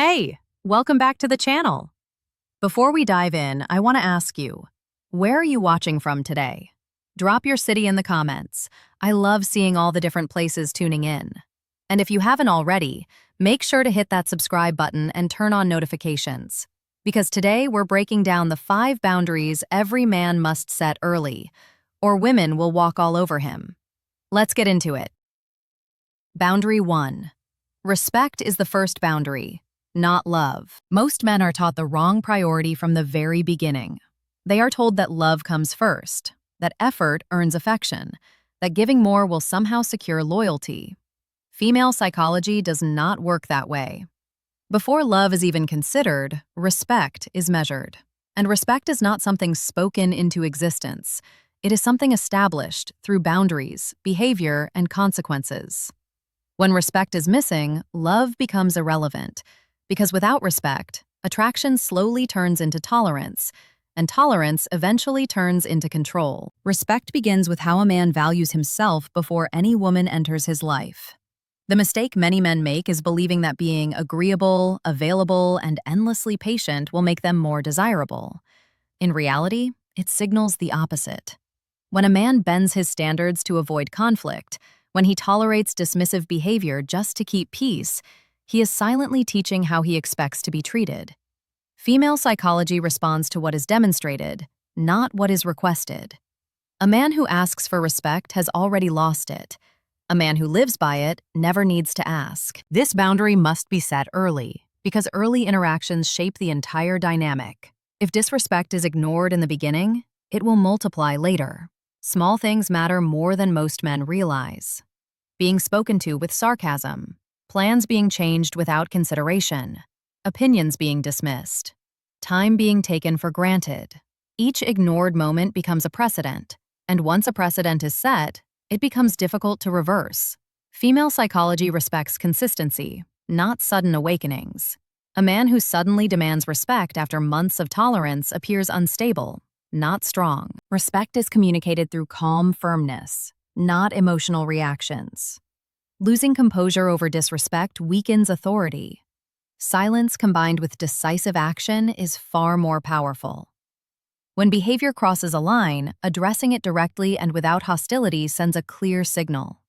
Hey, welcome back to the channel. Before we dive in, I want to ask you, where are you watching from today? Drop your city in the comments. I love seeing all the different places tuning in. And if you haven't already, make sure to hit that subscribe button and turn on notifications. Because today we're breaking down the 5 boundaries every man must set early, or women will walk all over him. Let's get into it. Boundary 1. Respect is the first boundary, not love. Most men are taught the wrong priority from the very beginning. They are told that love comes first, that effort earns affection, that giving more will somehow secure loyalty. Female psychology does not work that way. Before love is even considered, respect is measured. And respect is not something spoken into existence. It is something established through boundaries, behavior, and consequences. When respect is missing, love becomes irrelevant. Because without respect, attraction slowly turns into tolerance, and tolerance eventually turns into control. Respect begins with how a man values himself before any woman enters his life. The mistake many men make is believing that being agreeable, available, and endlessly patient will make them more desirable. In reality, it signals the opposite. When a man bends his standards to avoid conflict, when he tolerates dismissive behavior just to keep peace, he is silently teaching how he expects to be treated. Female psychology responds to what is demonstrated, not what is requested. A man who asks for respect has already lost it. A man who lives by it never needs to ask. This boundary must be set early, because early interactions shape the entire dynamic. If disrespect is ignored in the beginning, it will multiply later. Small things matter more than most men realize. Being spoken to with sarcasm, plans being changed without consideration, opinions being dismissed, time being taken for granted. Each ignored moment becomes a precedent, and once a precedent is set, it becomes difficult to reverse. Female psychology respects consistency, not sudden awakenings. A man who suddenly demands respect after months of tolerance appears unstable, not strong. Respect is communicated through calm firmness, not emotional reactions. Losing composure over disrespect weakens authority. Silence combined with decisive action is far more powerful. When behavior crosses a line, addressing it directly and without hostility sends a clear signal.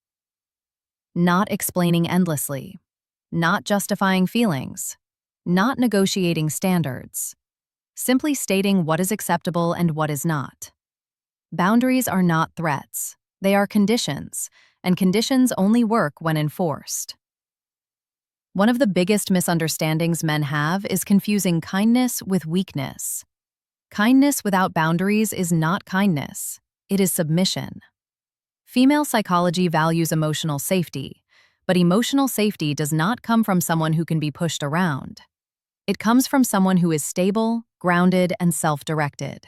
Not explaining endlessly, not justifying feelings, not negotiating standards. Simply stating what is acceptable and what is not. Boundaries are not threats. They are conditions, and conditions only work when enforced. One of the biggest misunderstandings men have is confusing kindness with weakness. Kindness without boundaries is not kindness. It is submission. Female psychology values emotional safety, but emotional safety does not come from someone who can be pushed around. It comes from someone who is stable, grounded, and self-directed.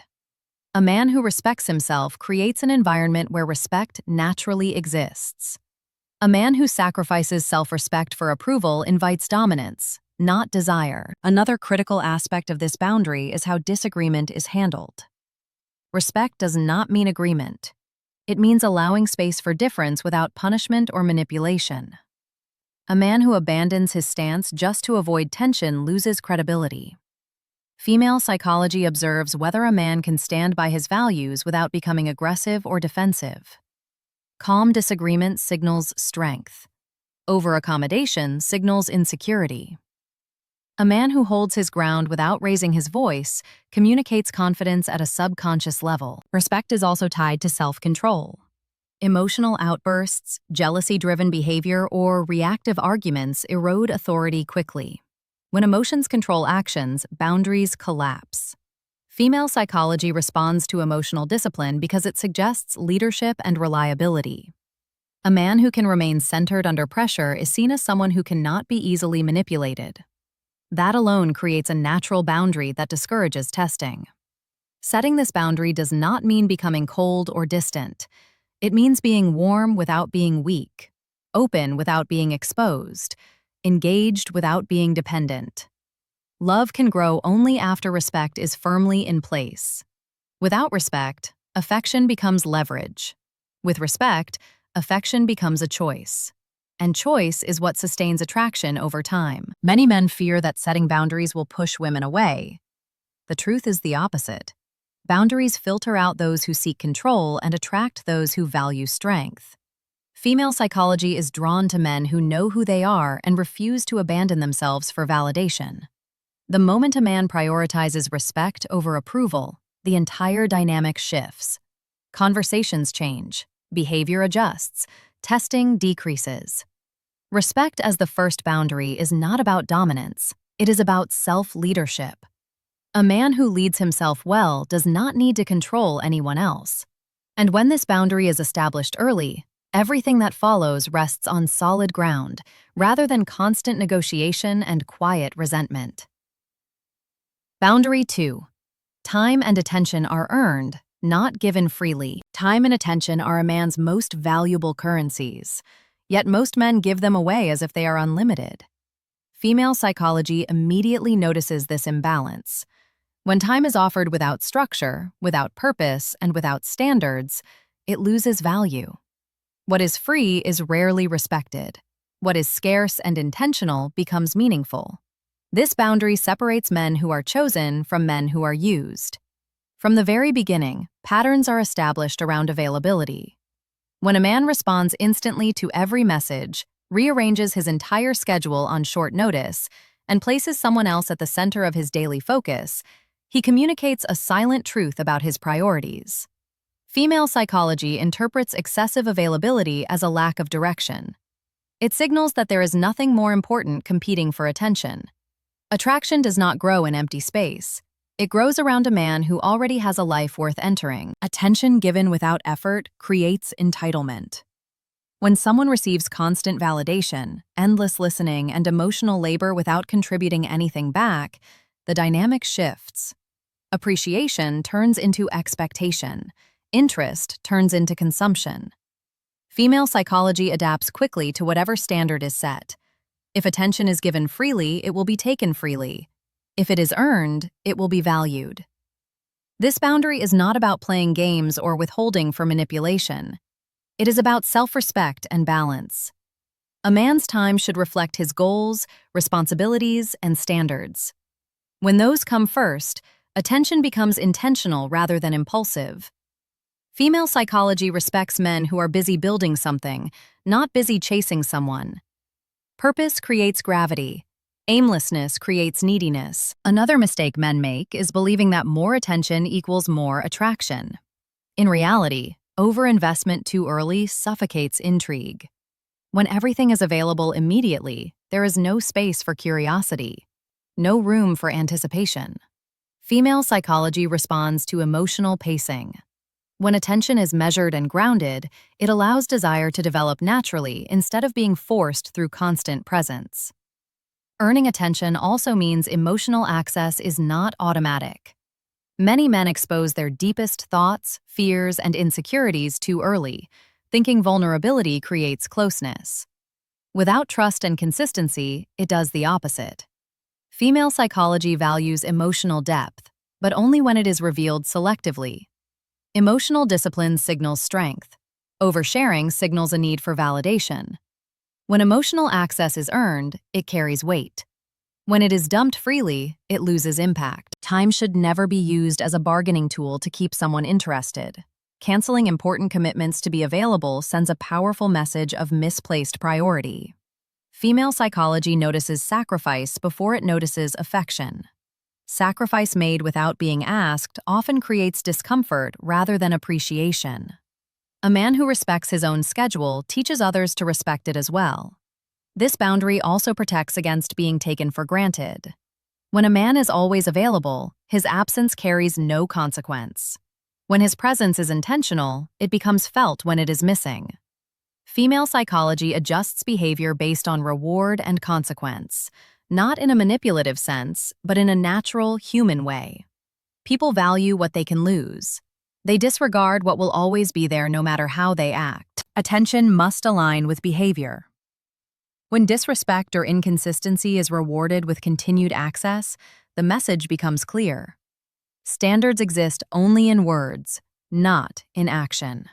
A man who respects himself creates an environment where respect naturally exists. A man who sacrifices self-respect for approval invites dominance, not desire. Another critical aspect of this boundary is how disagreement is handled. Respect does not mean agreement. It means allowing space for difference without punishment or manipulation. A man who abandons his stance just to avoid tension loses credibility. Female psychology observes whether a man can stand by his values without becoming aggressive or defensive. Calm disagreement signals strength. Over-accommodation signals insecurity. A man who holds his ground without raising his voice communicates confidence at a subconscious level. Respect is also tied to self-control. Emotional outbursts, jealousy-driven behavior, or reactive arguments erode authority quickly. When emotions control actions, boundaries collapse. Female psychology responds to emotional discipline because it suggests leadership and reliability. A man who can remain centered under pressure is seen as someone who cannot be easily manipulated. That alone creates a natural boundary that discourages testing. Setting this boundary does not mean becoming cold or distant. It means being warm without being weak, open without being exposed, engaged without being dependent. Love can grow only after respect is firmly in place. Without respect, affection becomes leverage. With respect, affection becomes a choice. and choice is what sustains attraction over time. Many men fear that setting boundaries will push women away. The truth is the opposite. Boundaries filter out those who seek control and attract those who value strength. Female psychology is drawn to men who know who they are and refuse to abandon themselves for validation. The moment a man prioritizes respect over approval, the entire dynamic shifts. Conversations change, behavior adjusts, testing decreases. Respect as the first boundary is not about dominance, it is about self-leadership. A man who leads himself well does not need to control anyone else. And when this boundary is established early, everything that follows rests on solid ground, rather than constant negotiation and quiet resentment. Boundary 2. Time and attention are earned, not given freely. Time and attention are a man's most valuable currencies, yet most men give them away as if they are unlimited. Female psychology immediately notices this imbalance. When time is offered without structure, without purpose, and without standards, it loses value. What is free is rarely respected. What is scarce and intentional becomes meaningful. This boundary separates men who are chosen from men who are used. From the very beginning, patterns are established around availability. When a man responds instantly to every message, rearranges his entire schedule on short notice, and places someone else at the center of his daily focus, he communicates a silent truth about his priorities. Female psychology interprets excessive availability as a lack of direction. It signals that there is nothing more important competing for attention. Attraction does not grow in empty space. It grows around a man who already has a life worth entering. Attention given without effort creates entitlement. When someone receives constant validation, endless listening, and emotional labor without contributing anything back, the dynamic shifts. Appreciation turns into expectation. Interest turns into consumption. Female psychology adapts quickly to whatever standard is set. If attention is given freely, it will be taken freely. If it is earned, it will be valued. This boundary is not about playing games or withholding for manipulation. It is about self-respect and balance. A man's time should reflect his goals, responsibilities, and standards. When those come first, attention becomes intentional rather than impulsive. Female psychology respects men who are busy building something, not busy chasing someone. Purpose creates gravity. Aimlessness creates neediness. Another mistake men make is believing that more attention equals more attraction. In reality, overinvestment too early suffocates intrigue. When everything is available immediately, there is no space for curiosity, no room for anticipation. Female psychology responds to emotional pacing. When attention is measured and grounded, it allows desire to develop naturally instead of being forced through constant presence. Earning attention also means emotional access is not automatic. Many men expose their deepest thoughts, fears, and insecurities too early, thinking vulnerability creates closeness. Without trust and consistency, it does the opposite. Female psychology values emotional depth, but only when it is revealed selectively. Emotional discipline signals strength. Oversharing signals a need for validation. When emotional access is earned, it carries weight. When it is dumped freely, it loses impact. Time should never be used as a bargaining tool to keep someone interested. Canceling important commitments to be available sends a powerful message of misplaced priority. Female psychology notices sacrifice before it notices affection. Sacrifice made without being asked often creates discomfort rather than appreciation. A man who respects his own schedule teaches others to respect it as well. This boundary also protects against being taken for granted. When a man is always available, his absence carries no consequence. When his presence is intentional, it becomes felt when it is missing. Female psychology adjusts behavior based on reward and consequence, not in a manipulative sense, but in a natural, human way. People value what they can lose. They disregard what will always be there no matter how they act. Attention must align with behavior. When disrespect or inconsistency is rewarded with continued access, the message becomes clear. Standards exist only in words, not in action.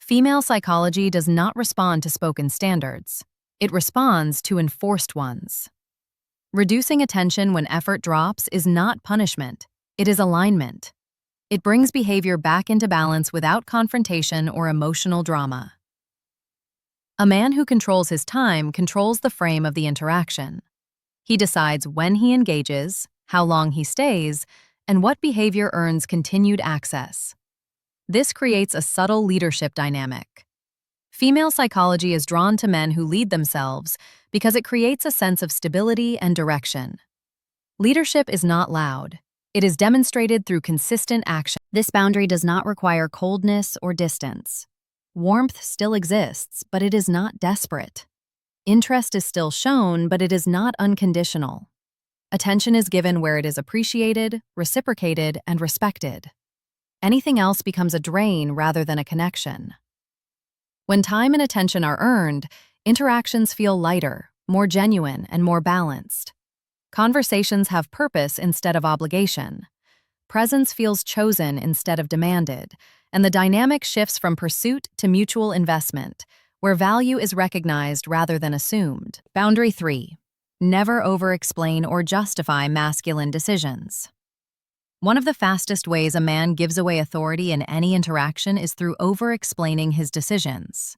Female psychology does not respond to spoken standards. It responds to enforced ones. Reducing attention when effort drops is not punishment. It is alignment. It brings behavior back into balance without confrontation or emotional drama. A man who controls his time controls the frame of the interaction. He decides when he engages, how long he stays, and what behavior earns continued access. This creates a subtle leadership dynamic. Female psychology is drawn to men who lead themselves because it creates a sense of stability and direction. Leadership is not loud. It is demonstrated through consistent action. This boundary does not require coldness or distance. Warmth still exists, but it is not desperate. Interest is still shown, but it is not unconditional. Attention is given where it is appreciated, reciprocated, and respected. Anything else becomes a drain rather than a connection. When time and attention are earned, interactions feel lighter, more genuine, and more balanced. Conversations have purpose instead of obligation. Presence feels chosen instead of demanded, and the dynamic shifts from pursuit to mutual investment, where value is recognized rather than assumed. Boundary 3. Never over-explain or justify masculine decisions. One of the fastest ways a man gives away authority in any interaction is through over-explaining his decisions.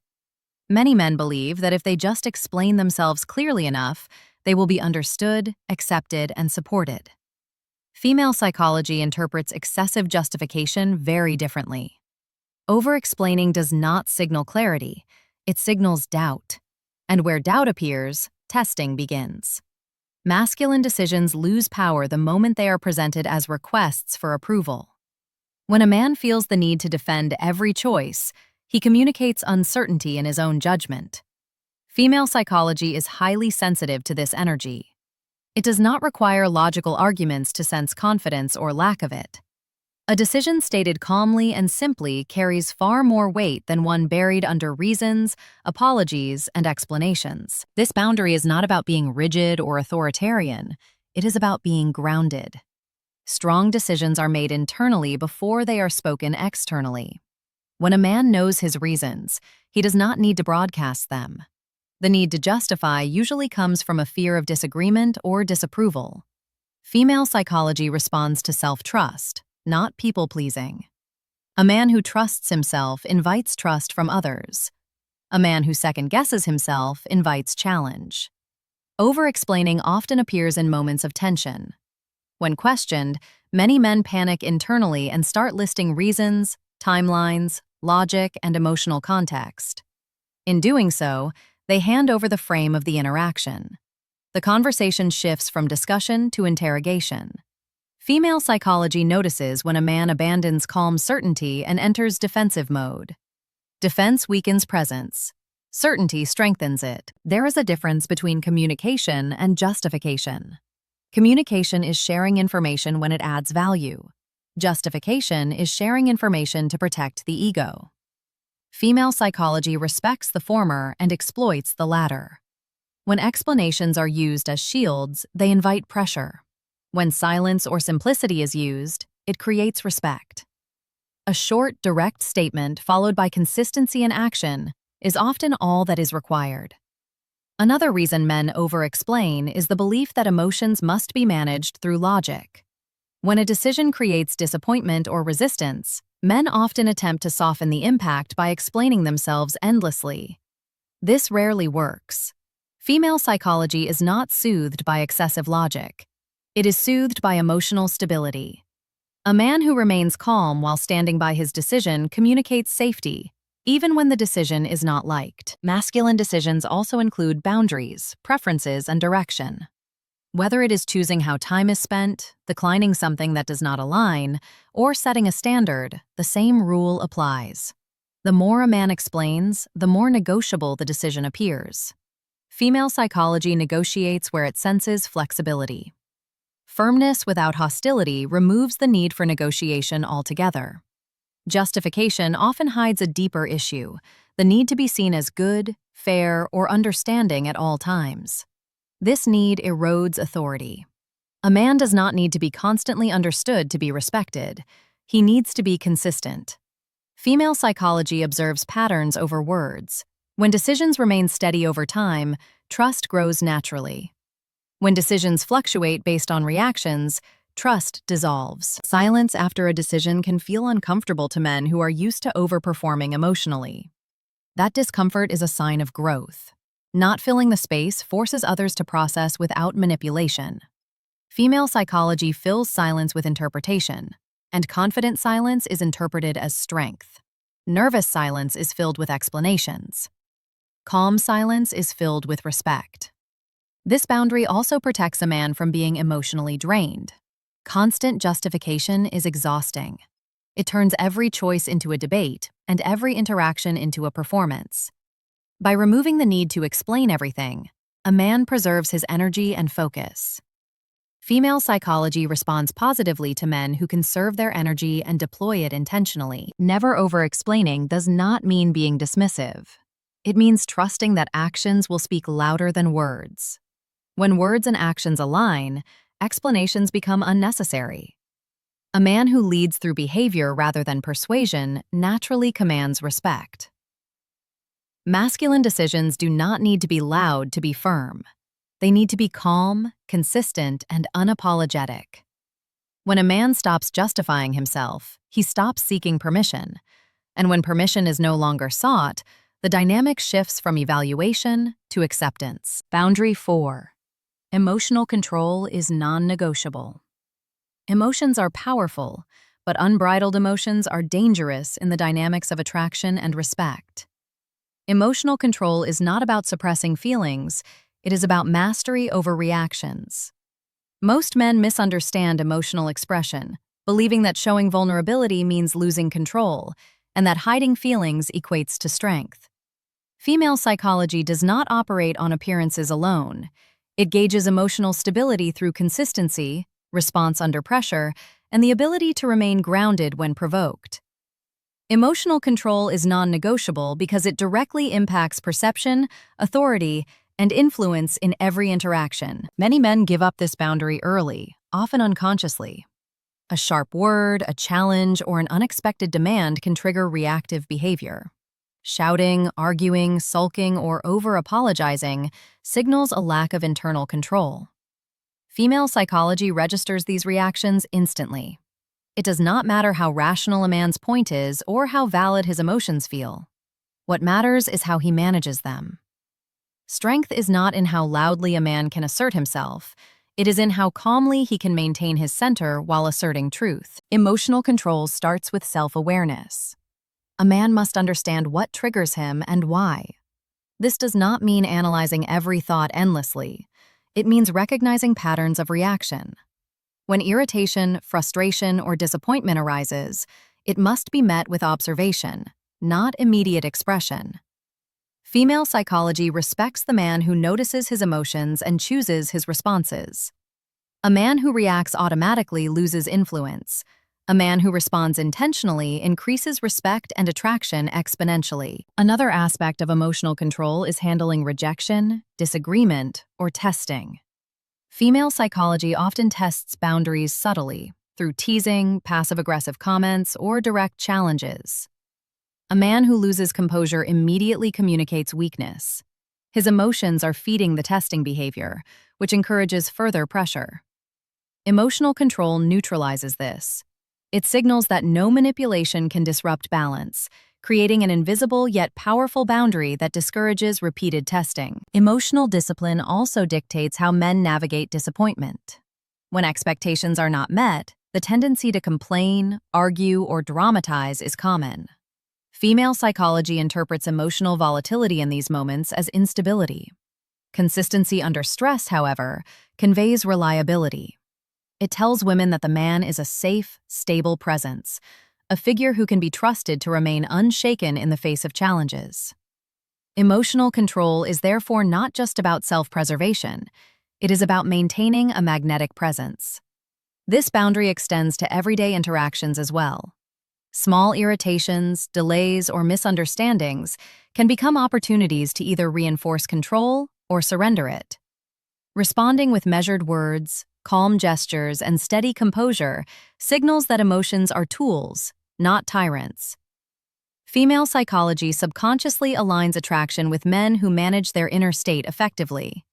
Many men believe that if they just explain themselves clearly enough, they will be understood, accepted, and supported. Female psychology interprets excessive justification very differently. Over-explaining does not signal clarity, it signals doubt. And where doubt appears, testing begins. Masculine decisions lose power the moment they are presented as requests for approval. When a man feels the need to defend every choice, he communicates uncertainty in his own judgment. Female psychology is highly sensitive to this energy. It does not require logical arguments to sense confidence or lack of it. A decision stated calmly and simply carries far more weight than one buried under reasons, apologies, and explanations. This boundary is not about being rigid or authoritarian. It is about being grounded. Strong decisions are made internally before they are spoken externally. When a man knows his reasons, he does not need to broadcast them. The need to justify usually comes from a fear of disagreement or disapproval. Female psychology responds to self-trust, not people-pleasing. A man who trusts himself invites trust from others. A man who second-guesses himself invites challenge. Over-explaining often appears in moments of tension. When questioned, many men panic internally and start listing reasons, timelines, logic, and emotional context. In doing so, they hand over the frame of the interaction. The conversation shifts from discussion to interrogation. Female psychology notices when a man abandons calm certainty and enters defensive mode. Defense weakens presence. Certainty strengthens it. There is a difference between communication and justification. Communication is sharing information when it adds value. Justification is sharing information to protect the ego. Female psychology respects the former and exploits the latter. When explanations are used as shields, they invite pressure. When silence or simplicity is used, it creates respect. A short, direct statement followed by consistency in action is often all that is required. Another reason men over-explain is the belief that emotions must be managed through logic. When a decision creates disappointment or resistance, men often attempt to soften the impact by explaining themselves endlessly. This rarely works. Female psychology is not soothed by excessive logic. It is soothed by emotional stability. A man who remains calm while standing by his decision communicates safety, even when the decision is not liked. Masculine decisions also include boundaries, preferences, and direction. Whether it is choosing how time is spent, declining something that does not align, or setting a standard, the same rule applies. The more a man explains, the more negotiable the decision appears. Female psychology negotiates where it senses flexibility. Firmness without hostility removes the need for negotiation altogether. Justification often hides a deeper issue, the need to be seen as good, fair, or understanding at all times. This need erodes authority. A man does not need to be constantly understood to be respected. He needs to be consistent. Female psychology observes patterns over words. When decisions remain steady over time, trust grows naturally. When decisions fluctuate based on reactions, trust dissolves. Silence after a decision can feel uncomfortable to men who are used to overperforming emotionally. That discomfort is a sign of growth. Not filling the space forces others to process without manipulation. Female psychology fills silence with interpretation, and confident silence is interpreted as strength. Nervous silence is filled with explanations. Calm silence is filled with respect. This boundary also protects a man from being emotionally drained. Constant justification is exhausting. It turns every choice into a debate and every interaction into a performance. By removing the need to explain everything, a man preserves his energy and focus. Female psychology responds positively to men who conserve their energy and deploy it intentionally. Never over-explaining does not mean being dismissive. It means trusting that actions will speak louder than words. When words and actions align, explanations become unnecessary. A man who leads through behavior rather than persuasion naturally commands respect. Masculine decisions do not need to be loud to be firm. They need to be calm, consistent, and unapologetic. When a man stops justifying himself, he stops seeking permission. And when permission is no longer sought, the dynamic shifts from evaluation to acceptance. Boundary 4. Emotional control is non-negotiable. Emotions are powerful, but unbridled emotions are dangerous in the dynamics of attraction and respect. Emotional control is not about suppressing feelings. It is about mastery over reactions. Most men misunderstand emotional expression, believing that showing vulnerability means losing control, and that hiding feelings equates to strength. Female psychology does not operate on appearances alone. It gauges emotional stability through consistency, response under pressure, and the ability to remain grounded when provoked. Emotional control is non-negotiable because it directly impacts perception, authority, and influence in every interaction. Many men give up this boundary early, often unconsciously. A sharp word, a challenge, or an unexpected demand can trigger reactive behavior. Shouting, arguing, sulking, or over-apologizing signals a lack of internal control. Female psychology registers these reactions instantly. It does not matter how rational a man's point is or how valid his emotions feel. What matters is how he manages them. Strength is not in how loudly a man can assert himself. It is in how calmly he can maintain his center while asserting truth. Emotional control starts with self-awareness. A man must understand what triggers him and why. This does not mean analyzing every thought endlessly. It means recognizing patterns of reaction. When irritation, frustration, or disappointment arises, it must be met with observation, not immediate expression. Female psychology respects the man who notices his emotions and chooses his responses. A man who reacts automatically loses influence. A man who responds intentionally increases respect and attraction exponentially. Another aspect of emotional control is handling rejection, disagreement, or testing. Female psychology often tests boundaries subtly, through teasing, passive-aggressive comments, or direct challenges. A man who loses composure immediately communicates weakness. His emotions are feeding the testing behavior, which encourages further pressure. Emotional control neutralizes this. It signals that no manipulation can disrupt balance, creating an invisible yet powerful boundary that discourages repeated testing. Emotional discipline also dictates how men navigate disappointment. When expectations are not met, the tendency to complain, argue, or dramatize is common. Female psychology interprets emotional volatility in these moments as instability. Consistency under stress, however, conveys reliability. It tells women that the man is a safe, stable presence, a figure who can be trusted to remain unshaken in the face of challenges. Emotional control is therefore not just about self-preservation. It is about maintaining a magnetic presence. This boundary extends to everyday interactions as well. Small irritations, delays, or misunderstandings can become opportunities to either reinforce control or surrender it. Responding with measured words, calm gestures, and steady composure signals that emotions are tools, not tyrants. Female psychology subconsciously aligns attraction with men who manage their inner state effectively.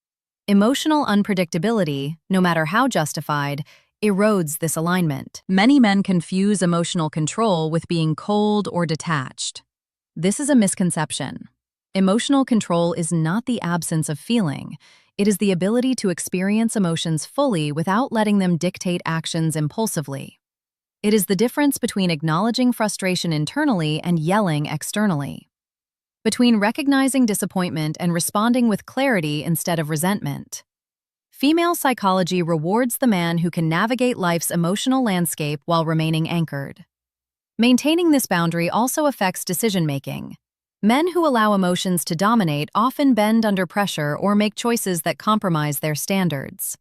Emotional unpredictability, no matter how justified, erodes this alignment. Many men confuse emotional control with being cold or detached. This is a misconception. Emotional control is not the absence of feeling. It is the ability to experience emotions fully without letting them dictate actions impulsively. It is the difference between acknowledging frustration internally and yelling externally, between recognizing disappointment and responding with clarity instead of resentment. Female psychology rewards the man who can navigate life's emotional landscape while remaining anchored. Maintaining this boundary also affects decision-making. Men who allow emotions to dominate often bend under pressure or make choices that compromise their standards.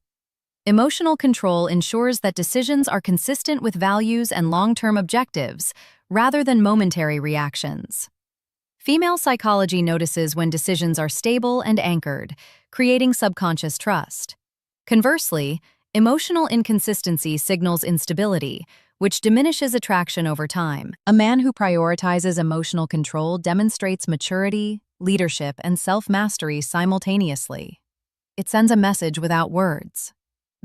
Emotional control ensures that decisions are consistent with values and long-term objectives, rather than momentary reactions. Female psychology notices when decisions are stable and anchored, creating subconscious trust. Conversely, emotional inconsistency signals instability, which diminishes attraction over time. A man who prioritizes emotional control demonstrates maturity, leadership, and self-mastery simultaneously. It sends a message without words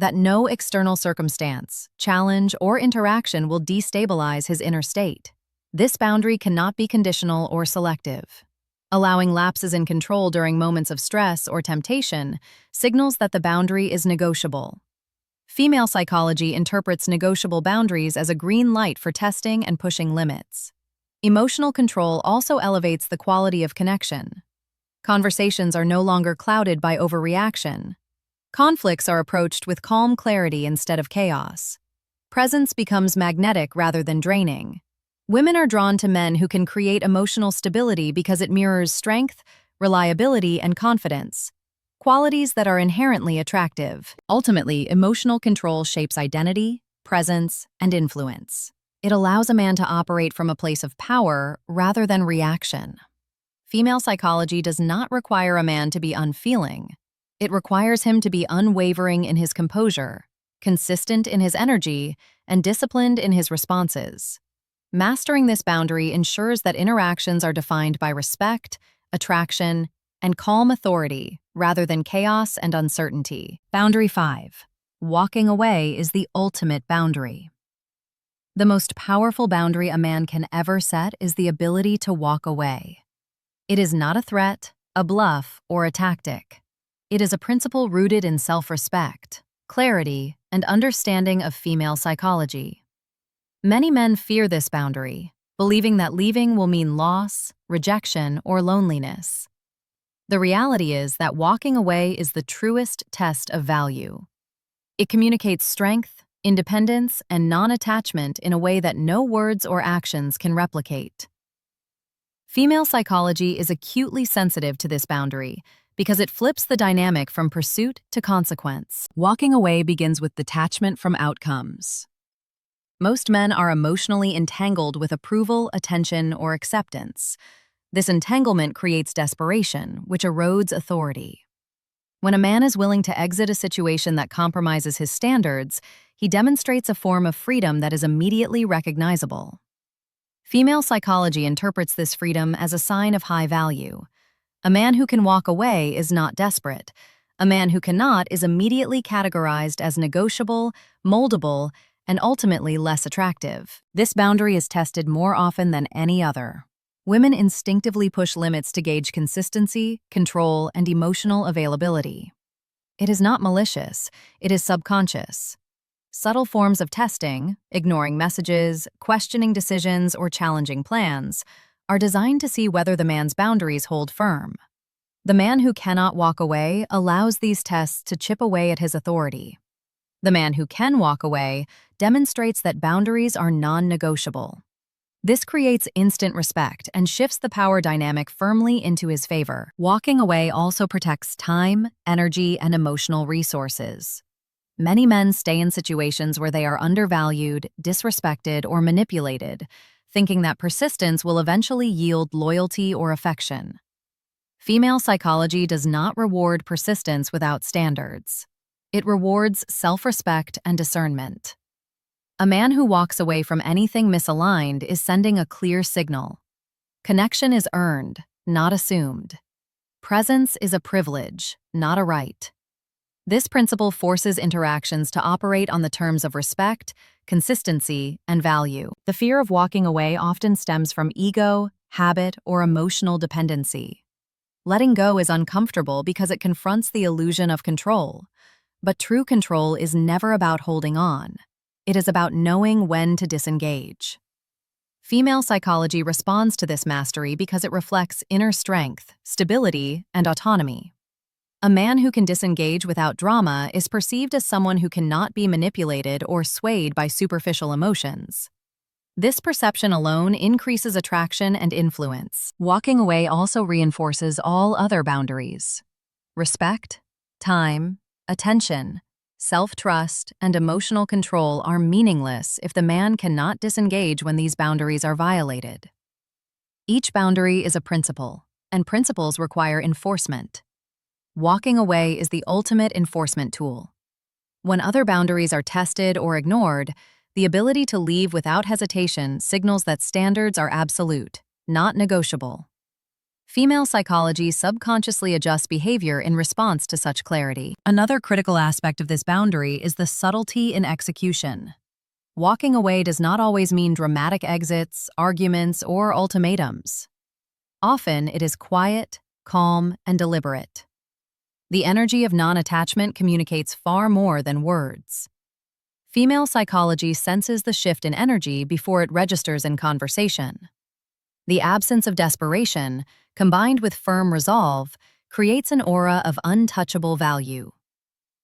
that no external circumstance, challenge, or interaction will destabilize his inner state. This boundary cannot be conditional or selective. Allowing lapses in control during moments of stress or temptation signals that the boundary is negotiable. Female psychology interprets negotiable boundaries as a green light for testing and pushing limits. Emotional control also elevates the quality of connection. Conversations are no longer clouded by overreaction. Conflicts are approached with calm clarity instead of chaos. Presence becomes magnetic rather than draining. Women are drawn to men who can create emotional stability because it mirrors strength, reliability, and confidence, qualities that are inherently attractive. Ultimately, emotional control shapes identity, presence, and influence. It allows a man to operate from a place of power rather than reaction. Female psychology does not require a man to be unfeeling. It requires him to be unwavering in his composure, consistent in his energy, and disciplined in his responses. Mastering this boundary ensures that interactions are defined by respect, attraction, and calm authority rather than chaos and uncertainty. Boundary 5. Walking away is the ultimate boundary. The most powerful boundary a man can ever set is the ability to walk away. It is not a threat, a bluff, or a tactic. It is a principle rooted in self-respect, clarity, and understanding of female psychology. Many men fear this boundary, believing that leaving will mean loss, rejection, or loneliness. The reality is that walking away is the truest test of value. It communicates strength, independence, and non-attachment in a way that no words or actions can replicate. Female psychology is acutely sensitive to this boundary because it flips the dynamic from pursuit to consequence. Walking away begins with detachment from outcomes. Most men are emotionally entangled with approval, attention, or acceptance. This entanglement creates desperation, which erodes authority. When a man is willing to exit a situation that compromises his standards, he demonstrates a form of freedom that is immediately recognizable. Female psychology interprets this freedom as a sign of high value. A man who can walk away is not desperate. A man who cannot is immediately categorized as negotiable, moldable, and ultimately less attractive. This boundary is tested more often than any other. Women instinctively push limits to gauge consistency, control, and emotional availability. It is not malicious, it is subconscious. Subtle forms of testing, ignoring messages, questioning decisions, or challenging plans, are designed to see whether the man's boundaries hold firm. The man who cannot walk away allows these tests to chip away at his authority. The man who can walk away demonstrates that boundaries are non-negotiable. This creates instant respect and shifts the power dynamic firmly into his favor. Walking away also protects time, energy, and emotional resources. Many men stay in situations where they are undervalued, disrespected, or manipulated, thinking that persistence will eventually yield loyalty or affection. Female psychology does not reward persistence without standards. It rewards self-respect and discernment. A man who walks away from anything misaligned is sending a clear signal. Connection is earned, not assumed. Presence is a privilege, not a right. This principle forces interactions to operate on the terms of respect, consistency, and value. The fear of walking away often stems from ego, habit, or emotional dependency. Letting go is uncomfortable because it confronts the illusion of control. But true control is never about holding on. It is about knowing when to disengage. Female psychology responds to this mastery because it reflects inner strength, stability, and autonomy. A man who can disengage without drama is perceived as someone who cannot be manipulated or swayed by superficial emotions. This perception alone increases attraction and influence. Walking away also reinforces all other boundaries. Respect, time, attention, self-trust, and emotional control are meaningless if the man cannot disengage when these boundaries are violated. Each boundary is a principle, and principles require enforcement. Walking away is the ultimate enforcement tool. When other boundaries are tested or ignored, the ability to leave without hesitation signals that standards are absolute, not negotiable. Female psychology subconsciously adjusts behavior in response to such clarity. Another critical aspect of this boundary is the subtlety in execution. Walking away does not always mean dramatic exits, arguments, or ultimatums. Often, it is quiet, calm, and deliberate. The energy of non-attachment communicates far more than words. Female psychology senses the shift in energy before it registers in conversation. The absence of desperation, combined with firm resolve, creates an aura of untouchable value.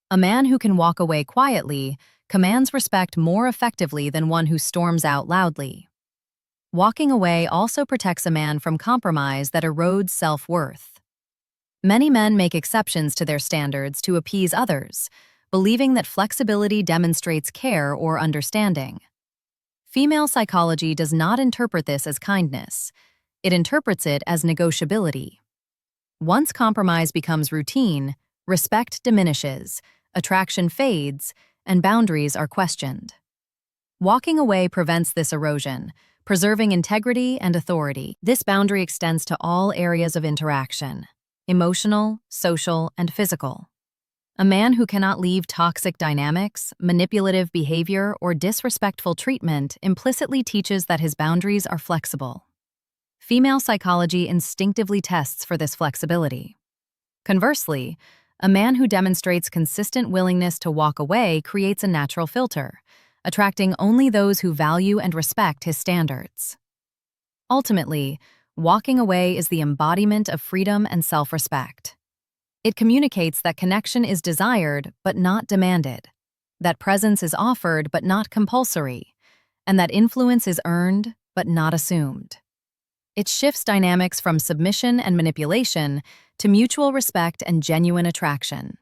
A man who can walk away quietly commands respect more effectively than one who storms out loudly. Walking away also protects a man from compromise that erodes self-worth. Many men make exceptions to their standards to appease others, believing that flexibility demonstrates care or understanding. Female psychology does not interpret this as kindness. It interprets it as negotiability. Once compromise becomes routine, respect diminishes, attraction fades, and boundaries are questioned. Walking away prevents this erosion, preserving integrity and authority. This boundary extends to all areas of interaction: emotional, social, and physical. A man who cannot leave toxic dynamics, manipulative behavior, or disrespectful treatment implicitly teaches that his boundaries are flexible. Female psychology instinctively tests for this flexibility. Conversely, a man who demonstrates consistent willingness to walk away creates a natural filter, attracting only those who value and respect his standards. Ultimately, walking away is the embodiment of freedom and self-respect. It communicates that connection is desired but not demanded, that presence is offered but not compulsory, and that influence is earned but not assumed. It shifts dynamics from submission and manipulation to mutual respect and genuine attraction.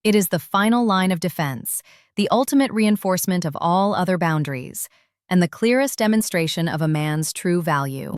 It is the final line of defense, the ultimate reinforcement of all other boundaries, and the clearest demonstration of a man's true value.